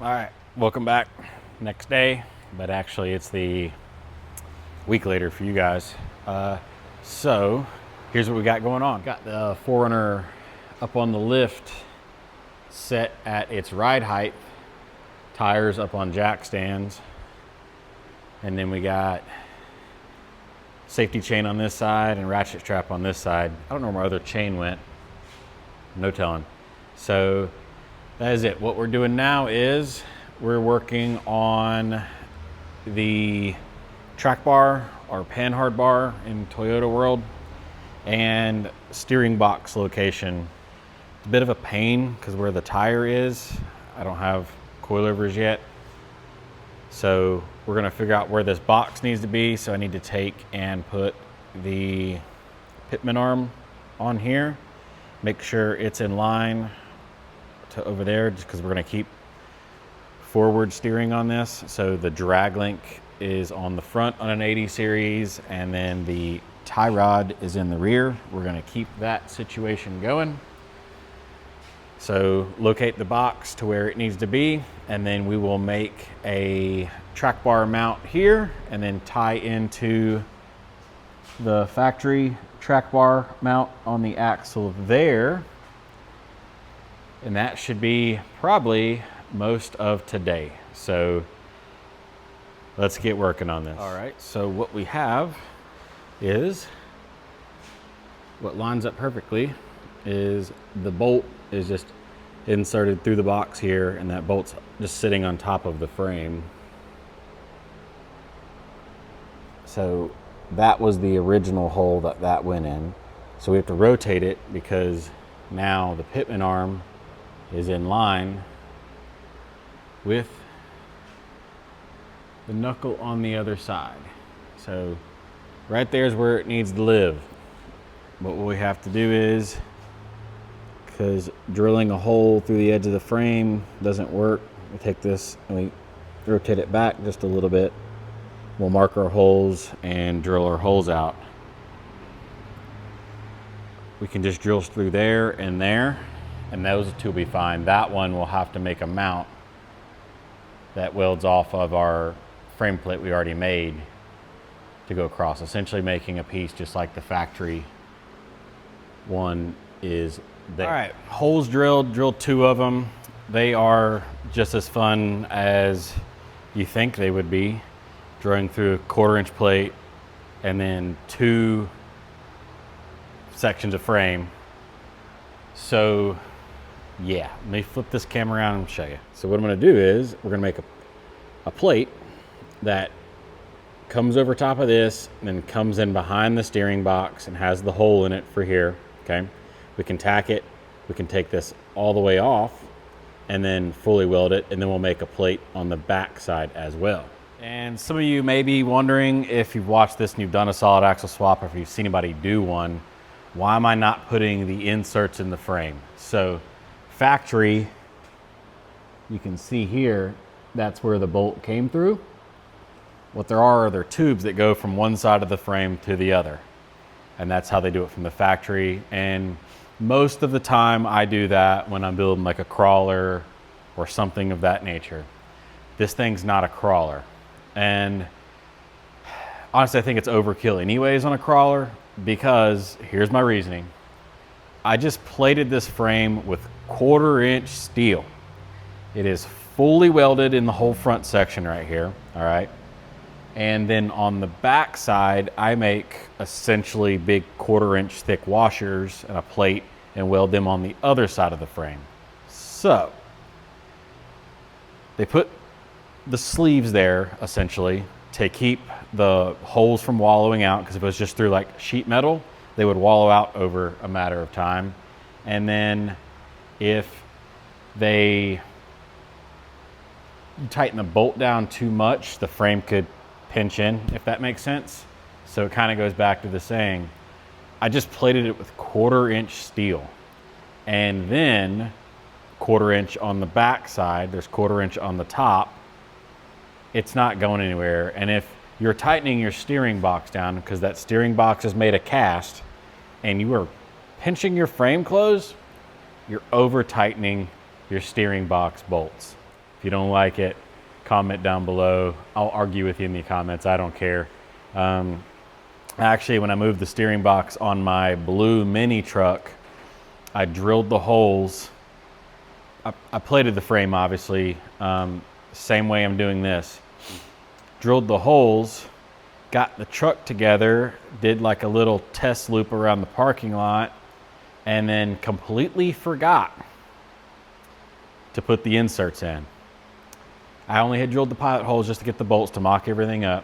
All right, welcome back. Next day, but actually it's the week later for you guys. So here's what we got going on. Got the 4Runner up on the lift, set at its ride height, tires up on jack stands, and then we got safety chain on this side and ratchet strap on this side. I don't know where my other chain went, no telling. So that is it. What we're doing now is we're working on the track bar or panhard bar in Toyota world and steering box location. It's a bit of a pain because where the tire is, I don't have coilovers yet. So we're gonna figure out where this box needs to be. So I need to take and put the pitman arm on here, make sure it's in line to over there, just because we're going to keep forward steering on this. So the drag link is on the front on an 80 series, and then the tie rod is in the rear. We're going to keep that situation going. So locate the box to where it needs to be, and then we will make a track bar mount here and then tie into the factory track bar mount on the axle there. And that should be probably most of today. So let's get working on this. All right, so what we have is, what lines up perfectly is the bolt is just inserted through the box here, and that bolt's just sitting on top of the frame. So that was the original hole that went in. So we have to rotate it because now the pitman arm is in line with the knuckle on the other side. So right there is where it needs to live. But what we have to do is, because drilling a hole through the edge of the frame doesn't work, we take this and we rotate it back just a little bit. We'll mark our holes and drill our holes out. We can just drill through there, and those two will be fine. That one will have to make a mount that welds off of our frame plate we already made to go across, essentially making a piece just like the factory one is there. All right, holes drilled 2 of them. They are just as fun as you think they would be, drilling through a 1/4-inch plate and then 2 sections of frame. So yeah, let me flip this camera around and show you. So what I'm gonna do is we're gonna make a plate that comes over top of this and then comes in behind the steering box and has the hole in it for here, okay? We can tack it, we can take this all the way off and then fully weld it, and then we'll make a plate on the back side as well. And some of you may be wondering, if you've watched this and you've done a solid axle swap, or if you've seen anybody do one, why am I not putting the inserts in the frame? So factory, you can see here, that's where the bolt came through. What there are tubes that go from one side of the frame to the other. And that's how they do it from the factory. And most of the time I do that when I'm building like a crawler or something of that nature. This thing's not a crawler. And honestly, I think it's overkill anyways on a crawler, because here's my reasoning. I just plated this frame with 1/4-inch steel. It is fully welded in the whole front section right here, all right? And then on the back side, I make essentially big 1/4-inch thick washers and a plate and weld them on the other side of the frame. So they put the sleeves there essentially to keep the holes from wallowing out, because if it was just through like sheet metal, they would wallow out over a matter of time. And then if they tighten the bolt down too much, the frame could pinch in, if that makes sense. So it kind of goes back to the saying, I just plated it with 1/4-inch steel, and then 1/4-inch on the back side, there's 1/4-inch on the top. It's not going anywhere. And if you're tightening your steering box down, because that steering box is made of cast, and you are pinching your frame closed, you're over tightening your steering box bolts. If If you don't like it, comment down below. I'll argue with you in the comments. I don't care. Actually, when I moved the steering box on my blue mini truck, I drilled the holes. I plated the frame, obviously, same way I'm doing this. Drilled the holes, got the truck together, did like a little test loop around the parking lot, and then completely forgot to put the inserts in. I only had drilled the pilot holes just to get the bolts to mock everything up.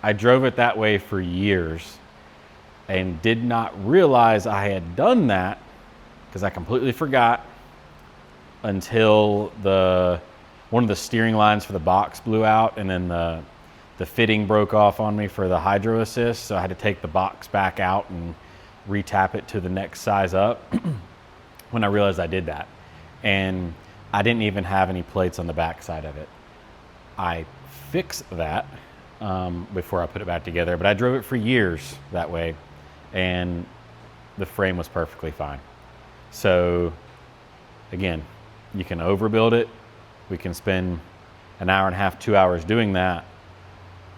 I drove it that way for years and did not realize I had done that because I completely forgot until one of the steering lines for the box blew out, and then the fitting broke off on me for the hydro assist. So I had to take the box back out and retap it to the next size up when I realized I did that. And I didn't even have any plates on the back side of it. I fixed that before I put it back together, but I drove it for years that way, and the frame was perfectly fine. So again, you can overbuild it. We can spend an hour and a half, 2 hours doing that,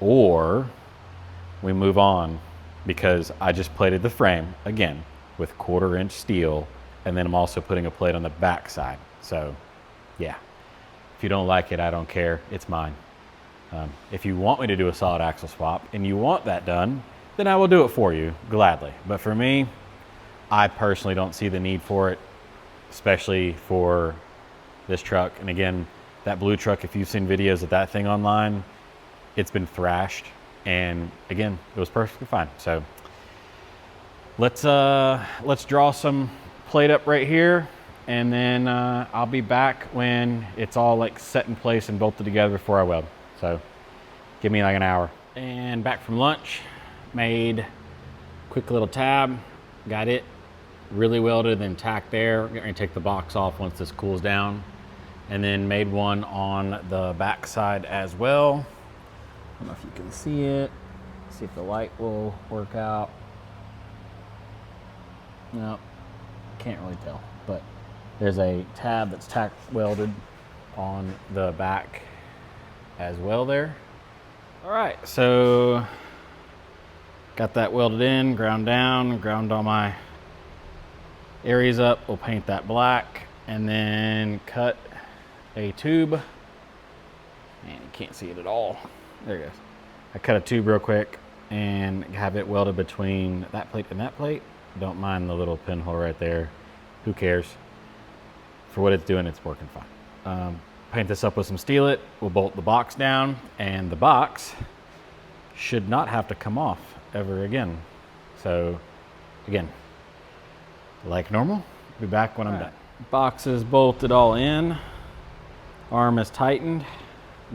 or we move on, because I just plated the frame again with 1/4 inch steel, and then I'm also putting a plate on the back side. So yeah, if you don't like it, I don't care, it's mine. If you want me to do a solid axle swap and you want that done, then I will do it for you gladly. But for me, I personally don't see the need for it, especially for this truck. And again, that blue truck, if you've seen videos of that thing online, it's been thrashed, and again, it was perfectly fine. So let's draw some plate up right here, and then I'll be back when it's all like set in place and bolted together before I weld. So give me like an hour. And back from lunch, made quick little tab, got it really welded and tacked there. We're gonna take the box off once this cools down, and then made one on the back side as well. I don't know if you can see it. See if the light will work out. No, can't really tell, but there's a tab that's tack welded on the back as well there. All right, so got that welded in, ground down, ground all my areas up. We'll paint that black, and then cut a tube. Man, you can't see it at all. There it goes. I cut a tube real quick and have it welded between that plate and that plate. Don't mind the little pinhole right there. Who cares? For what it's doing, it's working fine. Paint this up with some Steel-It. We'll bolt the box down, and the box should not have to come off ever again. So again, like normal, be back when I'm done. Box is bolted all in. Arm is tightened.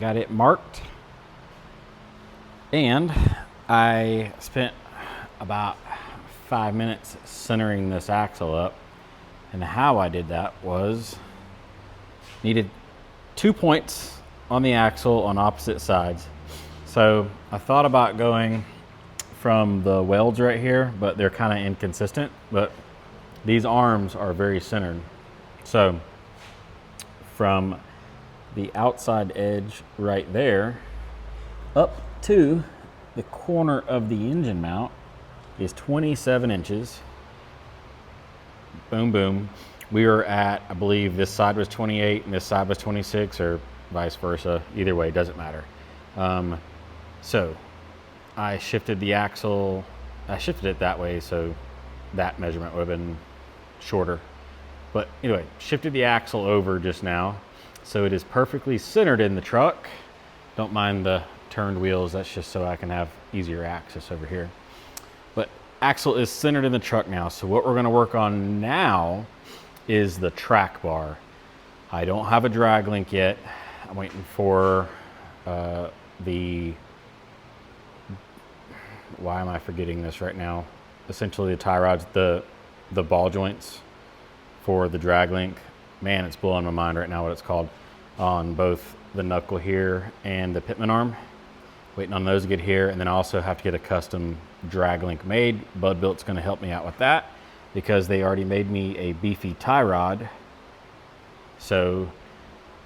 Got it marked. And I spent about 5 minutes centering this axle up. And how I did that was needed 2 points on the axle on opposite sides. So I thought about going from the welds right here, but they're kind of inconsistent. But these arms are very centered. So from the outside edge right there up to the corner of the engine mount is 27 inches. Boom, boom. We were at, I believe this side was 28 and this side was 26, or vice versa. Either way, doesn't matter. So I shifted the axle, I shifted it that way so that measurement would have been shorter. But anyway, shifted the axle over just now, so it is perfectly centered in the truck. Don't mind the turned wheels, that's just so I can have easier access over here. But axle is centered in the truck now, so what we're gonna work on now is the track bar. I don't have a drag link yet. I'm waiting for why am I forgetting this right now? Essentially the tie rods, the ball joints for the drag link. Man, it's blowing my mind right now what it's called, on both the knuckle here and the pitman arm. Waiting on those to get here, and then I also have to get a custom drag link made. Bud Built's gonna help me out with that because they already made me a beefy tie rod. So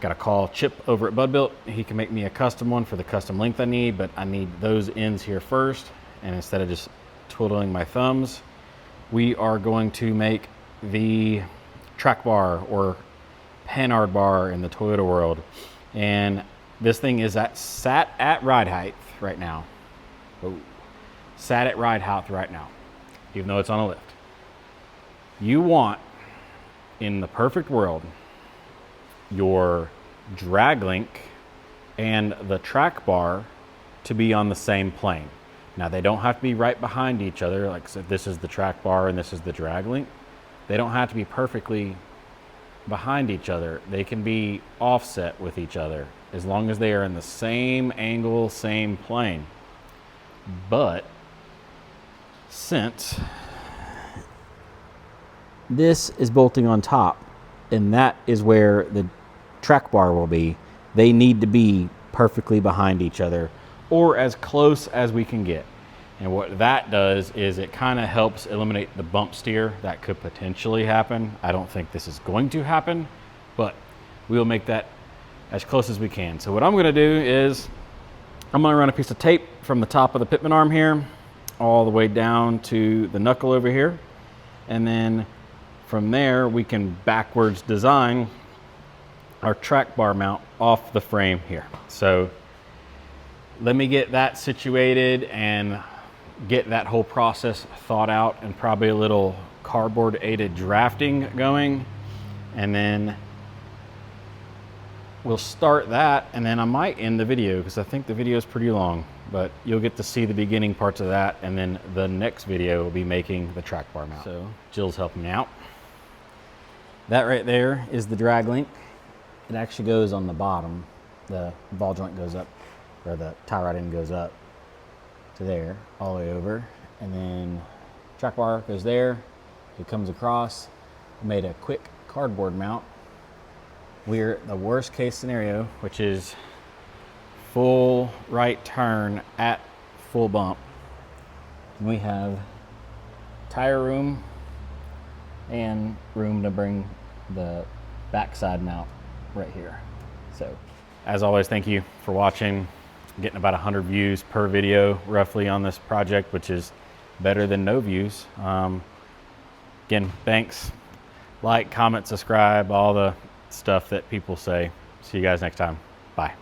Got to call Chip over at Bud Built. He can make me a custom one for the custom length I need, but I need those ends here first. And instead of just twiddling my thumbs, we are going to make the track bar or panhard bar in the Toyota world. And this thing is sat at ride height right now. Oh, sat at ride height right now, even though it's on a lift. You want, in the perfect world, your drag link and the track bar to be on the same plane. Now they don't have to be right behind each other, like so this is the track bar and this is the drag link. They don't have to be perfectly behind each other. They can be offset with each other as long as they are in the same angle, same plane. But since this is bolting on top and that is where the track bar will be, they need to be perfectly behind each other or as close as we can get. And what that does is it kind of helps eliminate the bump steer that could potentially happen. I don't think this is going to happen, but we will make that as close as we can. So what I'm going to do is I'm going to run a piece of tape from the top of the pitman arm here all the way down to the knuckle over here, and then from there we can backwards design our track bar mount off the frame here. So let me get that situated and get that whole process thought out and probably a little cardboard aided drafting going, and then we'll start that, and then I might end the video because I think the video is pretty long, but you'll get to see the beginning parts of that, and then the next video will be making the track bar mount. So Jill's helping me out. That right there is the drag link. It actually goes on the bottom. The ball joint goes up, or the tie rod end goes up to there, all the way over. And then track bar goes there. It comes across. I made a quick cardboard mount. We're the worst case scenario, which is full right turn at full bump. We have tire room and room to bring the backside mount right here. So as always, thank you for watching. Getting about 100 views per video roughly on this project, which is better than no views. Again, thanks. Like, comment, subscribe, all the stuff that people say. See you guys next time. Bye.